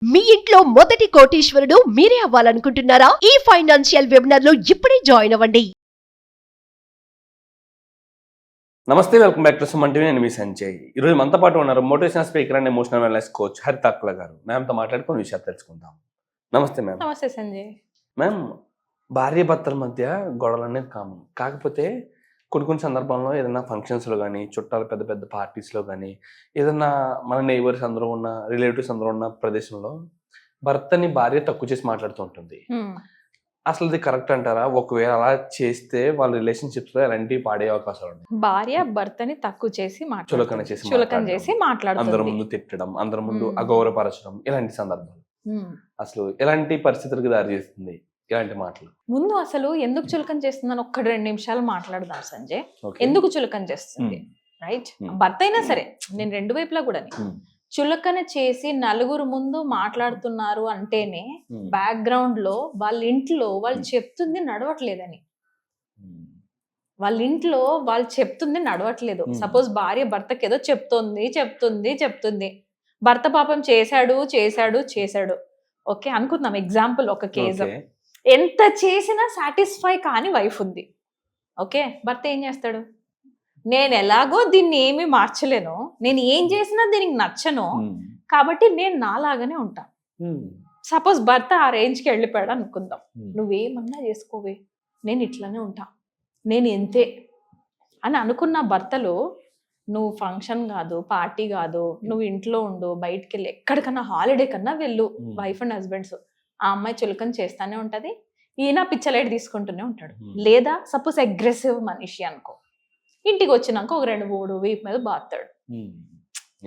మీ ఇంట్లో మొదటి కోటీశ్వరుడు మీరే అవ్వాలనుకుంటున్నారా? ఈ ఫైనాన్షియల్ వెబినార్ లో ఇప్పుడే జాయిన్ అవ్వండి. నమస్తే, welcome back to Suman TV. నేను మీ సంజయ్. ఈరోజు మనతో పాటు ఉన్నారు motivational speaker and emotional wellness coach హరిత అక్కుల గారు. మ్యామ్తో మాట్లాడుకుని విషయాలు తెలుసుకుందాం. నమస్తే మ్యామ్. నమస్తే సంజయ్. మ్యామ్, భార్య భర్తల మధ్య గొడవలు అనేది కామన్. కాకపోతే కొన్ని సందర్భాల్లో ఏదైనా ఫంక్షన్స్లో కానీ, చుట్టాలు పెద్ద పెద్ద పార్టీస్లో కానీ, ఏదైనా మన నైబర్స్ అందరూ ఉన్న, రిలేటివ్స్ అందరూ ఉన్న ప్రదేశంలో భర్తని భార్య తక్కువ చేసి మాట్లాడుతూ ఉంటుంది. అసలు ఇది కరెక్ట్ అంటారా? ఒకవేళ అలా చేస్తే వాళ్ళ రిలేషన్షిప్స్ లో ఎలాంటివి పాడే అవకాశాలు ఉన్నాయి? భార్య భర్తని తక్కువ చేసి చులకన చేసి మాట్లాడడం, అందరి ముందు తిట్టడం, అందరి ముందు అగౌరవపరచడం, ఇలాంటి సందర్భాలు అసలు ఎలాంటి పరిస్థితులకు దారి చేస్తుంది ఇలాంటి మాటలు? ముందు అసలు ఎందుకు చులకన చేస్తుందని ఒక్క 2 నిమిషాలు మాట్లాడదాం సంజయ్. ఎందుకు చులకన చేస్తుంది? రైట్, భర్త అయినా సరే, నేను 2 వైపులా కూడా చులకన చేసి నలుగురు ముందు మాట్లాడుతున్నారు అంటేనే బ్యాక్గ్రౌండ్ లో వాళ్ళ ఇంట్లో వాళ్ళు చెప్తుంది నడవట్లేదని. వాళ్ళ ఇంట్లో వాళ్ళు చెప్తుంది నడవట్లేదు. సపోజ్ భార్య భర్తకి ఏదో చెప్తుంది, భర్త పాపం చేశాడు ఓకే అనుకుందాం. ఎగ్జాంపుల్ ఒక కేసు, ఎంత చేసినా సాటిస్ఫై కాని వైఫ్ ఉంది. ఓకే, భర్త ఏం చేస్తాడు? నేను ఎలాగో దీన్ని ఏమీ మార్చలేను, నేను ఏం చేసినా దీనికి నచ్చను, కాబట్టి నేను నాలాగానే ఉంటా. సపోజ్ భర్త ఆ రేంజ్కి వెళ్ళిపోయాడు అనుకుందాం. నువ్వేమన్నా చేసుకోవే, నేను ఇట్లానే ఉంటా, నేను ఎంతే అని అనుకున్న భర్తలు, నువ్వు ఫంక్షన్ కాదు, పార్టీ కాదు, నువ్వు ఇంట్లో ఉండు, బయటికి వెళ్ళి ఎక్కడికన్నా హాలిడే కన్నా వెళ్ళు, వైఫ్ అండ్ హస్బెండ్స్, ఆ అమ్మాయి చులకన చేస్తానే ఉంటది, ఈయన పిచ్చలైట్ తీసుకుంటూనే ఉంటాడు. లేదా సపోజ్ అగ్రెసివ్ మనిషి అనుకో, ఇంటికి వచ్చినాక ఒక 2-3 వీప్ మీద బాస్తాడు.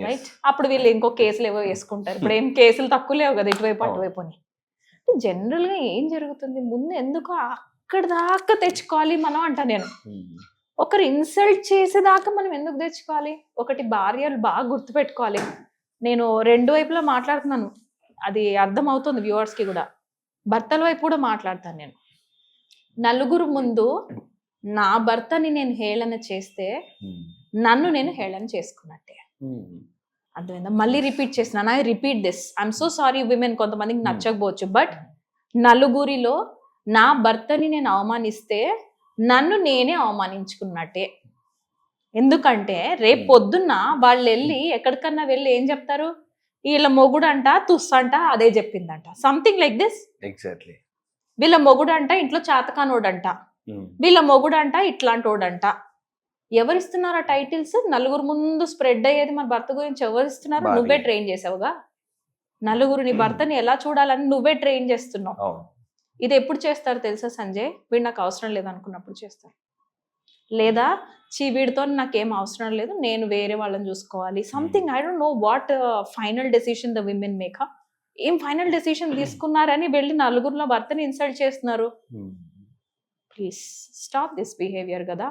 రైట్, అప్పుడు వీళ్ళు ఇంకో కేసులు ఏవో వేసుకుంటారు. ఇప్పుడు ఏం కేసులు తక్కువ లేవు కదా ఇటువైపు అటువైపు అని. జనరల్ గా ఏం జరుగుతుంది? ముందు ఎందుకు అక్కడ దాకా తెచ్చుకోవాలి మనం అంట. నేను ఒకరు ఇన్సల్ట్ చేసేదాకా మనం ఎందుకు తెచ్చుకోవాలి? ఒకటి భార్యలు బాగా గుర్తుపెట్టుకోవాలి. నేను 2 వైపులా మాట్లాడుతున్నాను, అది అర్థం అవుతుంది వ్యూవర్స్ కి కూడా. భర్తల వైపు కూడా మాట్లాడతాను నేను. నలుగురు ముందు నా భర్తని నేను హేళన చేస్తే నన్ను నేను హేళన చేసుకున్నట్టే. అర్థమైందా? మళ్ళీ రిపీట్ చేస్తున్నాను. I repeat this, I'm so sorry women, కొంతమందికి నచ్చకపోవచ్చు, బట్ నలుగురిలో నా భర్తని నేను అవమానిస్తే నన్ను నేనే అవమానించుకున్నట్టే. ఎందుకంటే రేపు పొద్దున్న వాళ్ళు వెళ్ళి ఎక్కడికన్నా వెళ్ళి ఏం చెప్తారు? వీళ్ళ మొగుడు అంట తుస్సంట అదే చెప్పిందంట, సంథింగ్ లైక్ దిస్. ఎగ్జాక్ట్లీ. వీళ్ళ మొగుడు అంట ఇంట్లో చాతకానోడంట, వీళ్ళ మొగుడు అంట ఇట్లాంటోడంట. ఎవరిస్తున్నారు ఆ టైటిల్స్? నలుగురు ముందు స్ప్రెడ్ అయ్యేది మన భర్త గురించి ఎవరిస్తున్నారు? నువ్వే ట్రైన్ చేసావుగా. నలుగురు నీ భర్తని ఎలా చూడాలని నువ్వే ట్రైన్ చేస్తున్నావు. ఇది ఎప్పుడు చేస్తారు తెలుసా సంజయ్? వీడు నాకు అవసరం లేదు అనుకున్నప్పుడు చేస్తారు. లేదా వీడితో నాకేం అవసరం లేదు, నేను వేరే వాళ్ళని చూసుకోవాలి, something. I don't know what final decision the women make. ఏం ఫైనల్ డెసిషన్ తీసుకున్నారని వెళ్ళి నలుగురిలో భర్తని ఇన్సల్ట్ చేస్తున్నారు. ప్లీజ్ స్టాప్ దిస్ బిహేవియర్ కదా.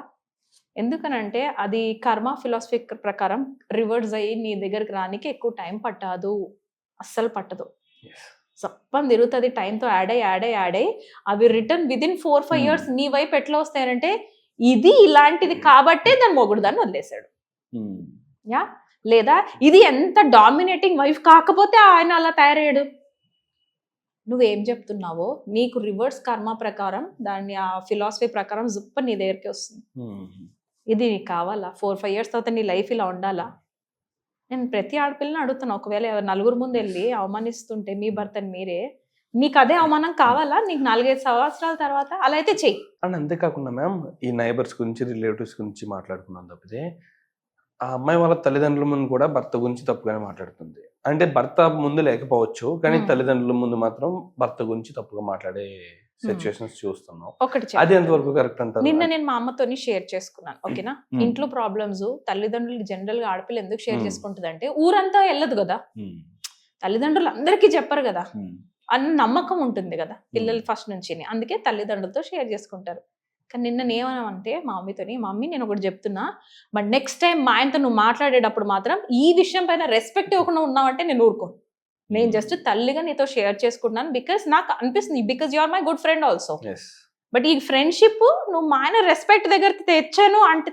ఎందుకనంటే అది కర్మ ఫిలాసఫీ ప్రకారం రివర్స్ అయ్యి నీ దగ్గరికి రానికి ఎక్కువ టైం పట్టదు, అస్సలు పట్టదు. సప్పని తిరుగుతుంది, టైంతో యాడ్ అయ్యి అవి రిటర్న్ విదిన్ 4-5 years నీ వైపు ఎట్లా వస్తాయంటే, ఇది ఇలాంటిది కాబట్టే దాని మొగుడు దాన్ని వదిలేశాడు. యా, లేదా ఇది ఎంత డామినేటింగ్ వైఫ్ కాకపోతే ఆయన అలా తయారయ్యాడు. నువ్వేం చెప్తున్నావో నీకు రివర్స్ కర్మ ప్రకారం, దాన్ని ఆ ఫిలాసఫీ ప్రకారం జుప్ప నీ దగ్గరికి వస్తుంది. ఇది నీకు కావాలా? 4-5 years తర్వాత నీ లైఫ్ ఇలా ఉండాలా? నేను ప్రతి ఆడపిల్లని అడుగుతున్నా, ఒకవేళ నలుగురు ముందు వెళ్ళి అవమానిస్తుంటే మీ భర్తని మీరే, నీకు అదే అవమానం కావాలా? నీకు 4-5 సంవత్సరాల తర్వాత అలా అయితే చెయ్యి. అండ్ అంతేకాకుండా మ్యామ్, ఈ నైబర్స్ గురించి, రిలేటివ్స్ గురించి మాట్లాడుకున్నాం తప్పితే, ఆ అమ్మాయి వాళ్ళ తల్లిదండ్రుల ముందు కూడా భర్త గురించి తప్పుగానే మాట్లాడుతుంది. అంటే భర్త ముందు లేకపోవచ్చు, కానీ తల్లిదండ్రుల ముందు మాత్రం భర్త గురించి తప్పుగా మాట్లాడే సిచ్యువేషన్స్ చూస్తున్నాం. అది ఎంతవరకు కరెక్ట్ అంటారు? నిన్న నేను మా అమ్మతోని షేర్ చేసుకున్నాను. ఓకేనా, ఇంట్లో ప్రాబ్లమ్స్ తల్లిదండ్రులు జనరల్ గా ఆడపిల్ల ఎందుకు షేర్ చేసుకుంటుంది అంటే, ఊరంతా వెళ్ళదు కదా, తల్లిదండ్రులు అందరికీ చెప్పరు కదా అన్న నమ్మకం ఉంటుంది కదా పిల్లలు ఫస్ట్ నుంచి. అందుకే తల్లిదండ్రులతో షేర్ చేసుకుంటారు. కానీ నిన్న ఏమన్నామంటే మా మమ్మీతోని, మమ్మీ నేను ఒకటి చెప్తున్నా, బట్ నెక్స్ట్ టైం మా ఆయనతో నువ్వు మాట్లాడేటప్పుడు మాత్రం ఈ విషయం పైన రెస్పెక్ట్ ఇవ్వకుండా ఉన్నావంటే నేను ఊరుకోను. నేను జస్ట్ తల్లిగా నీతో షేర్ చేసుకుంటున్నాను, బికాస్ నాకు అనిపిస్తుంది, because you are my good friend also. But ఈ ఫ్రెండ్షిప్ నువ్వు మా ఆయన రెస్పెక్ట్ దగ్గర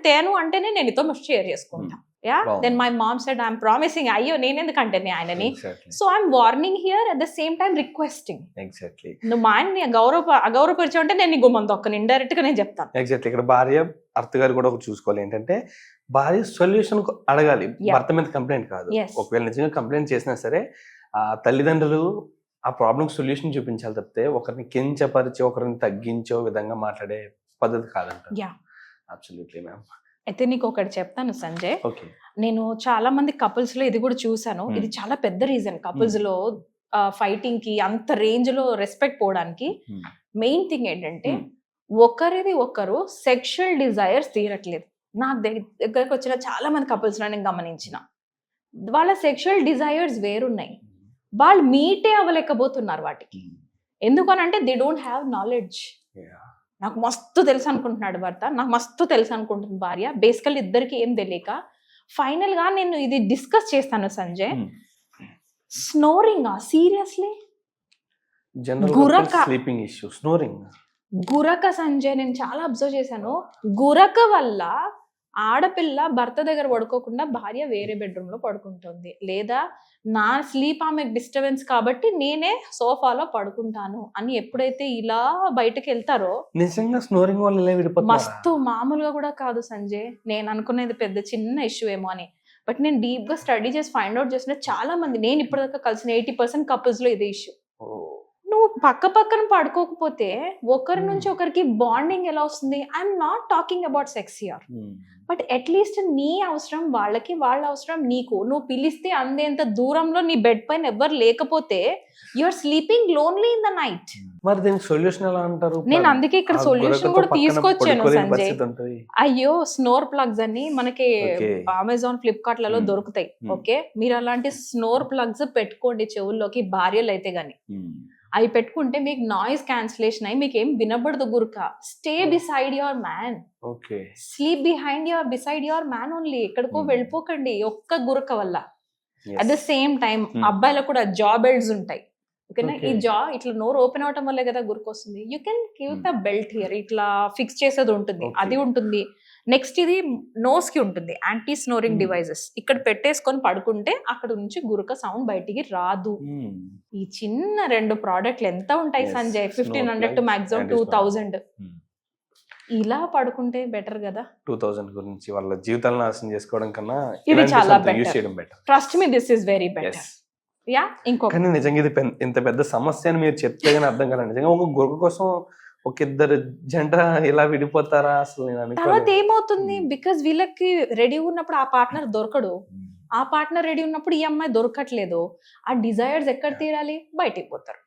తేను అంటేనే నేను నీతో షేర్ చేసుకుంటా. యా బాగుంది. Then my mom said I'm promising, అయ్యో నేనెందుకంటే ఆయనని. Exactly so I'm warning here at the same time requesting. Exactly నువ్వు మా ఆయన్ని అగౌరవపరిచావు అంటే నేను నీ గుమ్మం తొక్కను, ఇండైరెక్ట్ గా నేను చెప్తాను. ఎగ్జాక్ట్లీ ఇక్కడ భార్య భర్త గారు కూడా ఒక చూసుకోవాలి ఏంటంటే భార్య సొల్యూషన్ అడగాలి, Yeah. భర్త మీద కంప్లైంట్ కాదు. Yes. ఒకవేళ నిజంగా కంప్లైంట్ చేసినా సరే ఆ తల్లిదండ్రులు ఆ ప్రాబ్లం సొల్యూషన్ చూపించాలి తప్పితే ఒకరిని కించపరిచి ఒకరిని తగ్గించో విధంగా మాట్లాడే పద్ధతి కాదంట. Yeah. Absolutely ma'am. అయితే నీకు ఒకటి చెప్తాను సంజయ్, ఓకే నేను చాలా మంది కపుల్స్ లో ఇది కూడా చూసాను. ఇది చాలా పెద్ద రీజన్ కపుల్స్ లో ఫైటింగ్ కి అంత రేంజ్ లో రెస్పెక్ట్ పోవడానికి. మెయిన్ థింగ్ ఏంటంటే ఒకరిది ఒకరు సెక్షువల్ డిజైర్స్ తీరట్లేదు. నాకు దగ్గరకు వచ్చిన చాలా మంది కపుల్స్ లో నేను గమనించిన వాళ్ళ సెక్షువల్ డిజైర్స్ వేరున్నాయి, వాళ్ళు మీటే అవ్వలేకపోతున్నారు వాటికి. ఎందుకనంటే దే డోంట్ హ్యావ్ నాలెడ్జ్. నాకు మస్తు తెలుసు అనుకుంటున్నాడు భర్త, నాకు మస్తు తెలుసు అనుకుంటుంది భార్య. బేసికల్ ఇద్దరికి ఏం తెలియక ఫైనల్ గా నేను ఇది డిస్కస్ చేస్తాను సంజయ్. స్నోరింగ్ సీరియస్లీ గురక. Sleeping issue, snoring. గురక సంజయ్ నేను చాలా అబ్జర్వ్ చేశాను. గురక వల్ల ఆడపిల్ల భర్త దగ్గర పడుకోకుండా భార్య వేరే బెడ్రూమ్ లో పడుకుంటుంది, లేదా నా స్లీప్ ఆమెకు డిస్టర్బెన్స్ కాబట్టి నేనే సోఫాలో పడుకుంటాను అని ఎప్పుడైతే ఇలా బయటకు వెళ్తారో నిజంగా స్నోరింగ్ వల్ల ఇలా విడిపోతున్నారు. మస్తు మామూలుగా కూడా కాదు సంజయ్. నేను అనుకునేది పెద్ద చిన్న ఇష్యూ ఏమో అని, బట్ నేను డీప్ గా స్టడీ చేసి ఫైండ్ అవుట్ చేసిన చాలా మంది, నేను ఇప్పటిదాకా కలిసిన 80% కపుల్స్ లో ఇదే ఇష్యూ. నువ్వు పక్క పక్కన పడుకోకపోతే ఒకరి నుంచి ఒకరికి బాండింగ్ ఎలా వస్తుంది? I'm not talking about sex here, but at least నీ అవసరం వాళ్ళకి, వాళ్ళ అవసరం నీకు. నువ్వు పిలిస్తే అందేంత దూరంలో నీ బెడ్ పైన ఎవరు లేకపోతే you are sleeping lonely in the night. మరి దీనికి సొల్యూషన్ ఎలా అంటారు? నేను అందుకే ఇక్కడ ఆ సొల్యూషన్ గురకతో కూడా పక్కన తీసుకొచ్చాను పడుకోలేని సంజయ్. పరిస్థితి ఉంటది. అయ్యో స్నోర్ ప్లగ్స్ అని మనకి Okay. అమెజాన్ ఫ్లిప్కార్ట్ లలో దొరుకుతాయి. ఓకే, మీరు అలాంటి స్నోర్ ప్లగ్స్ పెట్టుకోండి చెవుల్లోకి, భార్యలు అయితే గాని. అవి పెట్టుకుంటే మీకు నాయిస్ క్యాన్సిలేషన్ అయ్యి మీకు ఏం వినబడదు గురక. Stay beside your man, okay, sleep beside your man only. ఎక్కడికో వెళ్ళిపోకండి ఒక్క గురక వల్ల. అట్ ద సేమ్ టైం అబ్బాయిలకు కూడా జా బెల్ట్స్ ఉంటాయి. ఓకేనా, ఈ జా ఇట్లా నోరు ఓపెన్ అవటం వల్లే కదా గురక వస్తుంది. You can give the belt here, ఇట్లా ఫిక్స్ చేసేది ఉంటుంది, అది ఉంటుంది. నెక్స్ట్ ఇది నోస్ కి ఉంటుంది యాంటీ స్నోరింగ్ డివైజెస్. ఇక్కడ పెట్టేసుకొని పడుకుంటే అక్కడ నుంచి గురక సౌండ్ బయటికి రాదు. ఈ చిన్న 2 ప్రోడక్ట్లు ఎంత ఉంటాయి సంజయ్? 1500 to maximum 2000. ఇలా పడుకుంటే బెటర్ కదా. 2000 గురించి వాళ్ళ జీవితాలను నాశనం చేసుకోవడం కన్నా ఇది చాలా యూజ్ చేయడం better. Trust me, this is very better. Yeah, ఇంకొక కానీ నిజంగా ఇది ఇంత పెద్ద సమస్య అని మీరు చెప్తే కానీ అర్థం కాలేదు. నిజంగా ఒక గురక కోసం ఒక ఇద్దరు జంట ఇలా విడిపోతారా అసలు? నేను తర్వాత అనుకోలేదు. ఏమవుతుంది, బికాస్ వీళ్ళకి రెడీ ఉన్నప్పుడు ఆ పార్ట్నర్ దొరకడు, ఆ పార్ట్నర్ రెడీ ఉన్నప్పుడు ఈ అమ్మాయి దొరకట్లేదు. ఆ డిజైర్స్ ఎక్కడ తీరాలి? బయటికి పోతారు.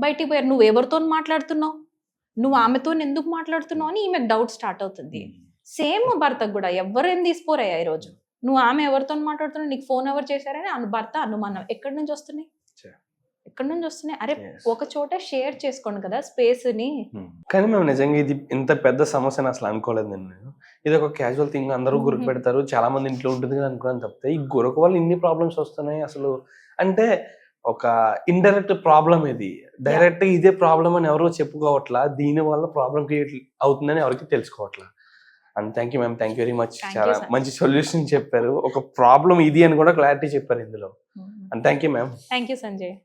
బయటికి పోయారు, నువ్వు ఎవరితో మాట్లాడుతున్నావు, నువ్వు ఆమెతో ఎందుకు మాట్లాడుతున్నావు అని ఈమెకు డౌట్ స్టార్ట్ అవుతుంది. సేమ్ భర్తకు కూడా ఎవరేం తీసుకోరయ్యా ఈరోజు. నువ్వు ఆమె ఎవరితో మాట్లాడుతున్నావు, నీకు ఫోన్ ఎవరు చేశారని భర్త అనుమానం. ఎక్కడి నుంచి వస్తున్నాయి? ఎక్కడి నుంచి వస్తున్నాయి? అరే ఒక చోట షేర్ చేసుకోండి కదా స్పేస్ ని. కానీ మేము నిజంగా ఇది ఇంత పెద్ద సమస్యను అసలు అనుకోలేదు నేను. ఇది ఒక క్యాజువల్ థింగ్, అందరూ గురక పెడతారు, చాలా మంది ఇంట్లో ఉంటుంది కదా అనుకున్నాను తప్పితే ఈ గురక వల్ల ఇన్ని ప్రాబ్లమ్స్ వస్తున్నాయి అసలు. అంటే ఒక ఇండైరెక్ట్ ప్రాబ్లం ఇది, డైరెక్ట్ ఇదే ప్రాబ్లం అని ఎవరో చెప్పుకోవట్లా, దీని వల్ల ప్రాబ్లం క్రియేట్ అవుతుందని ఎవరికి తెలుసుకోవట్లా. And thank you ma'am, thank you very much. చాలా మంచి సొల్యూషన్ చెప్పారు, ఒక ప్రాబ్లం ఇది అని కూడా క్లారిటీ చెప్పారు ఇందులో. And thank you ma'am. Thank you Sanjay.